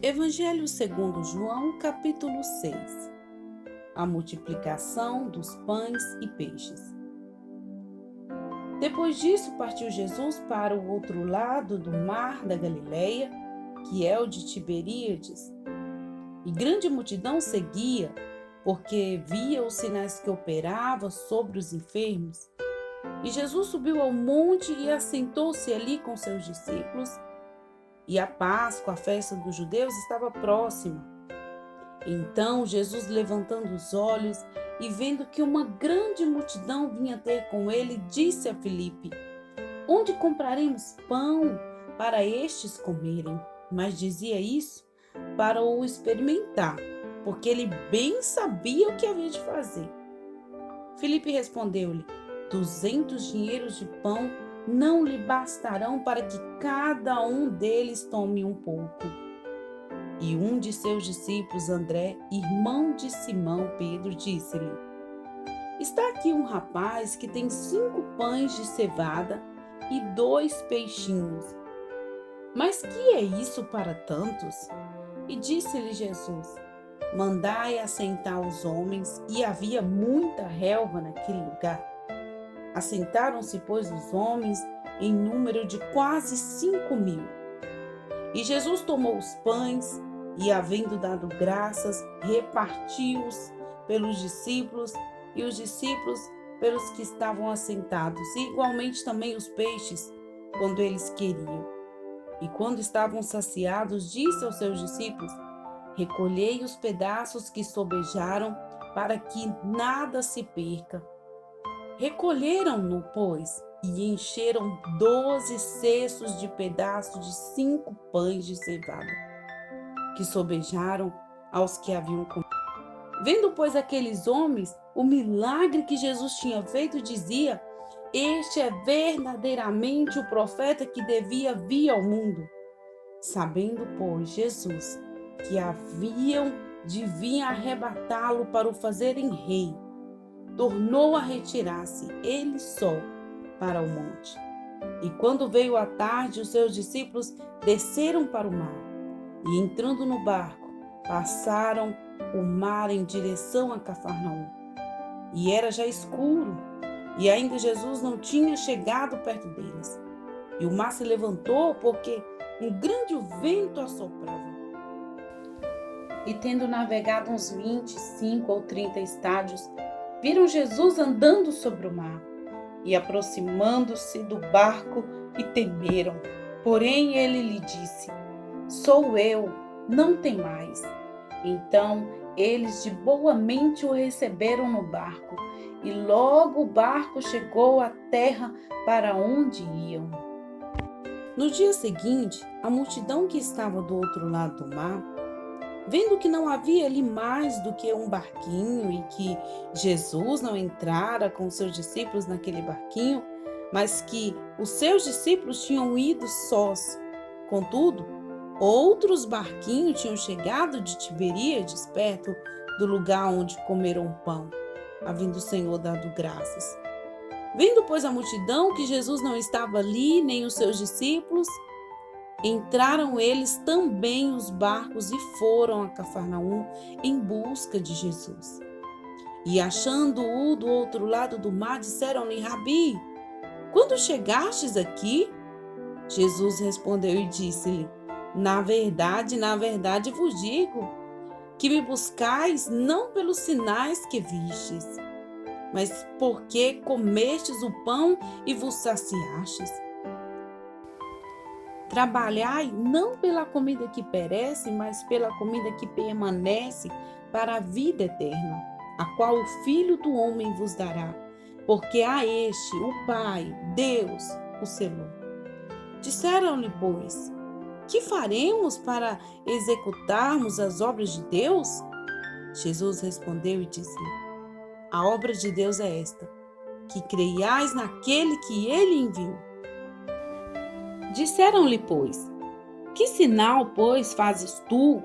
Evangelho segundo João, capítulo 6. A multiplicação dos pães e peixes. Depois disso, partiu Jesus para o outro lado do mar da Galileia, que é o de Tiberíades. E grande multidão seguia, porque via os sinais que operava sobre os enfermos. E Jesus subiu ao monte e assentou-se ali com seus discípulos. E a Páscoa, a festa dos judeus, estava próxima. Então Jesus, levantando os olhos e vendo que uma grande multidão vinha ter com ele, disse a Filipe: Onde compraremos pão para estes comerem? Mas dizia isso para o experimentar, porque ele bem sabia o que havia de fazer. Filipe respondeu-lhe: 200 dinheiros de pão não lhe bastarão para que cada um deles tome um pouco. E um de seus discípulos, André, irmão de Simão Pedro, disse-lhe: Está aqui um rapaz que tem 5 pães de cevada e 2 peixinhos. Mas que é isso para tantos? E disse-lhe Jesus: Mandai assentar os homens. E havia muita relva naquele lugar. Assentaram-se, pois, os homens em número de quase 5.000. E Jesus tomou os pães e, havendo dado graças, repartiu-os pelos discípulos e os discípulos pelos que estavam assentados, e igualmente também os peixes, quando eles queriam. E quando estavam saciados, disse aos seus discípulos: Recolhei os pedaços que sobejaram, para que nada se perca. Recolheram-no, pois, e encheram 12 cestos de pedaços de 5 pães de cevada, que sobejaram aos que haviam comido. Vendo, pois, aqueles homens o milagre que Jesus tinha feito, dizia: Este é verdadeiramente o profeta que devia vir ao mundo. Sabendo, pois, Jesus que haviam de vir arrebatá-lo para o fazerem rei, tornou a retirar-se, ele só, para o monte. E quando veio a tarde, os seus discípulos desceram para o mar, e entrando no barco, passaram o mar em direção a Cafarnaum. E era já escuro, e ainda Jesus não tinha chegado perto deles. E o mar se levantou, porque um grande vento assoprava. E tendo navegado uns 25 ou 30 estádios, viram Jesus andando sobre o mar, e aproximando-se do barco, e temeram. Porém ele lhe disse: Sou eu, não temais. Então eles de boa mente o receberam no barco, e logo o barco chegou à terra para onde iam. No dia seguinte, a multidão que estava do outro lado do mar, vendo que não havia ali mais do que um barquinho e que Jesus não entrara com seus discípulos naquele barquinho, mas que os seus discípulos tinham ido sós. Contudo, outros barquinhos tinham chegado de Tiberíades, perto do lugar onde comeram pão, havendo o Senhor dado graças. Vendo, pois, a multidão que Jesus não estava ali, nem os seus discípulos, entraram eles também os barcos e foram a Cafarnaum em busca de Jesus. E achando-o do outro lado do mar, disseram-lhe: Rabi, quando chegastes aqui? Jesus respondeu e disse-lhe: na verdade vos digo, que me buscais não pelos sinais que vistes, mas porque comestes o pão e vos saciastes. Trabalhai não pela comida que perece, mas pela comida que permanece para a vida eterna, a qual o Filho do Homem vos dará, porque a este o Pai, Deus, o selou. Disseram-lhe, pois: Que faremos para executarmos as obras de Deus? Jesus respondeu e disse: A obra de Deus é esta, que creiais naquele que ele enviou. Disseram-lhe, pois: Que sinal, pois, fazes tu,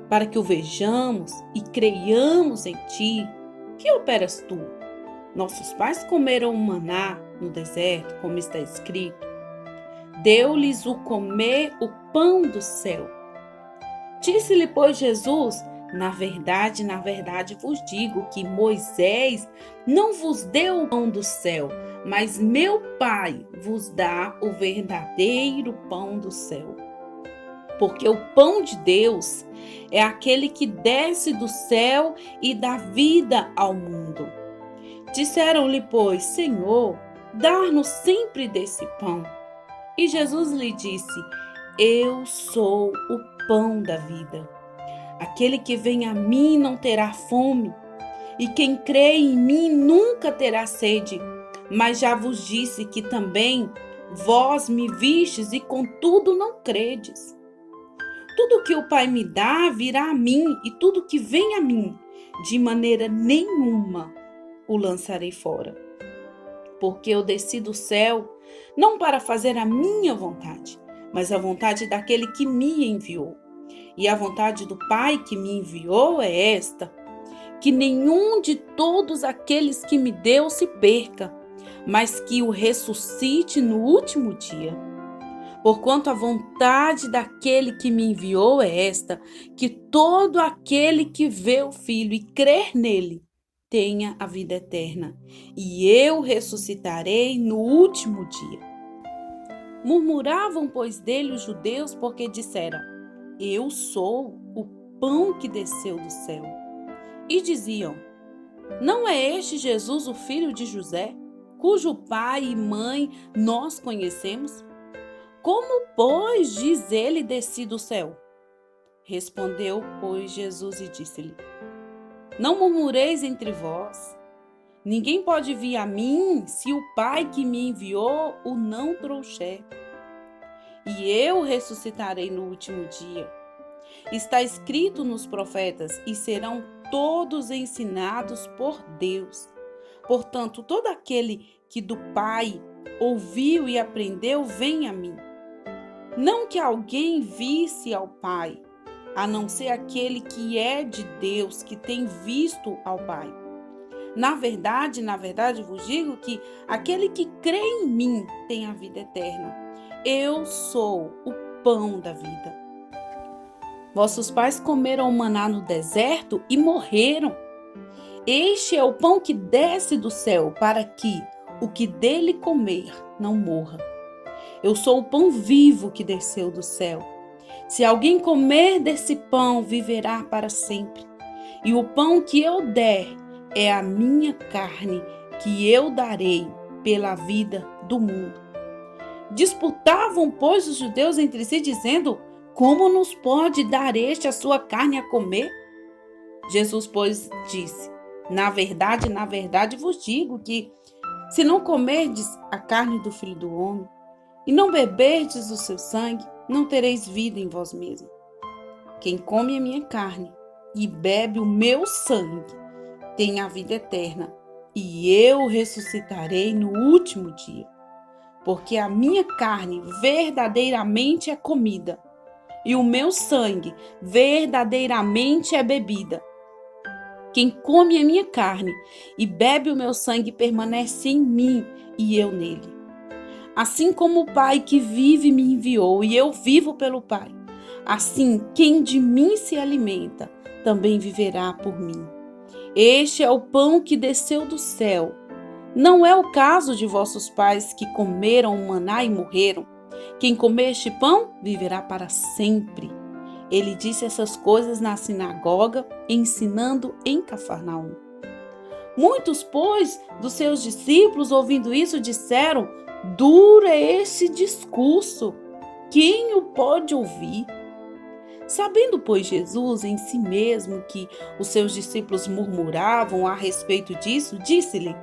para que o vejamos e creiamos em ti? Que operas tu? Nossos pais comeram o maná no deserto, como está escrito: Deu-lhes o comer o pão do céu. Disse-lhe, pois, Jesus: na verdade vos digo que Moisés não vos deu o pão do céu, mas meu Pai vos dá o verdadeiro pão do céu. Porque o pão de Deus é aquele que desce do céu e dá vida ao mundo. Disseram-lhe, pois: Senhor, dá-nos sempre desse pão. E Jesus lhe disse: eu sou o pão da vida. Aquele que vem a mim não terá fome, e quem crê em mim nunca terá sede. Mas já vos disse que também vós me vistes e contudo não credes. Tudo que o Pai me dá virá a mim, e tudo que vem a mim, de maneira nenhuma o lançarei fora. Porque eu desci do céu, não para fazer a minha vontade, mas a vontade daquele que me enviou. E a vontade do Pai que me enviou é esta: que nenhum de todos aqueles que me deu se perca, mas que o ressuscite no último dia. Porquanto a vontade daquele que me enviou é esta: que todo aquele que vê o Filho e crer nele tenha a vida eterna, e eu ressuscitarei no último dia. Murmuravam, pois, dele os judeus, porque disseram: eu sou o pão que desceu do céu. E diziam: não é este Jesus o filho de José, cujo pai e mãe nós conhecemos? Como, pois, diz ele, desci do céu? Respondeu, pois, Jesus e disse-lhe: não murmureis entre vós. Ninguém pode vir a mim se o Pai que me enviou o não trouxer. E eu ressuscitarei no último dia. Está escrito nos profetas: e serão todos ensinados por Deus. Portanto, todo aquele que do Pai ouviu e aprendeu, vem a mim. Não que alguém visse ao Pai, a não ser aquele que é de Deus, que tem visto ao Pai. Na verdade vos digo que aquele que crê em mim tem a vida eterna. Eu sou o pão da vida. Vossos pais comeram o maná no deserto e morreram. Este é o pão que desce do céu, para que o que dele comer não morra. Eu sou o pão vivo que desceu do céu. Se alguém comer desse pão, viverá para sempre. E o pão que eu der é a minha carne, que eu darei pela vida do mundo. Disputavam, pois, os judeus entre si, dizendo: como nos pode dar este a sua carne a comer? Jesus, pois, disse: na verdade vos digo que, se não comerdes a carne do Filho do Homem, e não beberdes o seu sangue, não tereis vida em vós mesmos. Quem come a minha carne e bebe o meu sangue tem a vida eterna, e eu ressuscitarei no último dia. Porque a minha carne verdadeiramente é comida, e o meu sangue verdadeiramente é bebida. Quem come a minha carne e bebe o meu sangue permanece em mim e eu nele. Assim como o Pai que vive me enviou e eu vivo pelo Pai, assim quem de mim se alimenta também viverá por mim. Este é o pão que desceu do céu. Não é o caso de vossos pais que comeram o maná e morreram. Quem comer este pão viverá para sempre. Ele disse essas coisas na sinagoga, ensinando em Cafarnaum. Muitos, pois, dos seus discípulos, ouvindo isso, disseram: duro é esse discurso, quem o pode ouvir? Sabendo, pois, Jesus em si mesmo que os seus discípulos murmuravam a respeito disso, disse-lhe: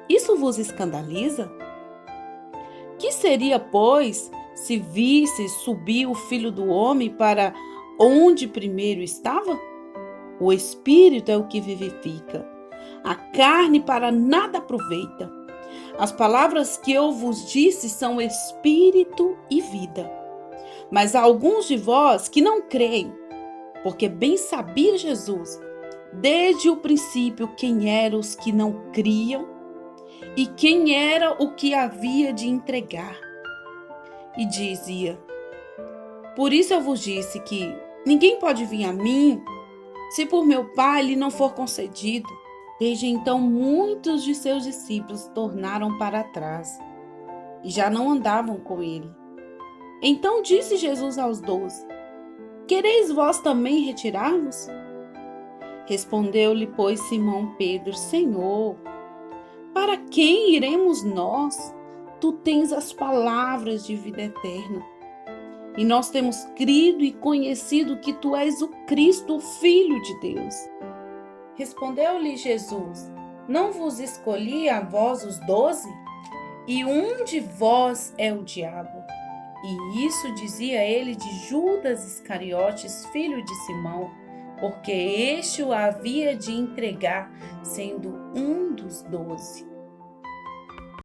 isso vos escandaliza? Que seria, pois, se visse subir o Filho do Homem para onde primeiro estava? O Espírito é o que vivifica, a carne para nada aproveita. As palavras que eu vos disse são Espírito e vida. Mas há alguns de vós que não creem, porque bem sabia Jesus, desde o princípio, quem eram os que não criam e quem era o que havia de entregar. E dizia: por isso eu vos disse que Ninguém pode vir a mim se por meu Pai lhe não for concedido. Desde então, muitos de seus discípulos tornaram para trás e já não andavam com ele. Então disse Jesus aos 12: Quereis vós também retirar-vos? Respondeu-lhe, pois, Simão Pedro: Senhor, para quem iremos nós? Tu tens as palavras de vida eterna. E nós temos crido e conhecido que tu és o Cristo, o Filho de Deus. Respondeu-lhe Jesus: Não vos escolhi a vós os 12? E um de vós é o diabo. E isso dizia ele de Judas Iscariotes, filho de Simão, porque este o havia de entregar, sendo um dos 12.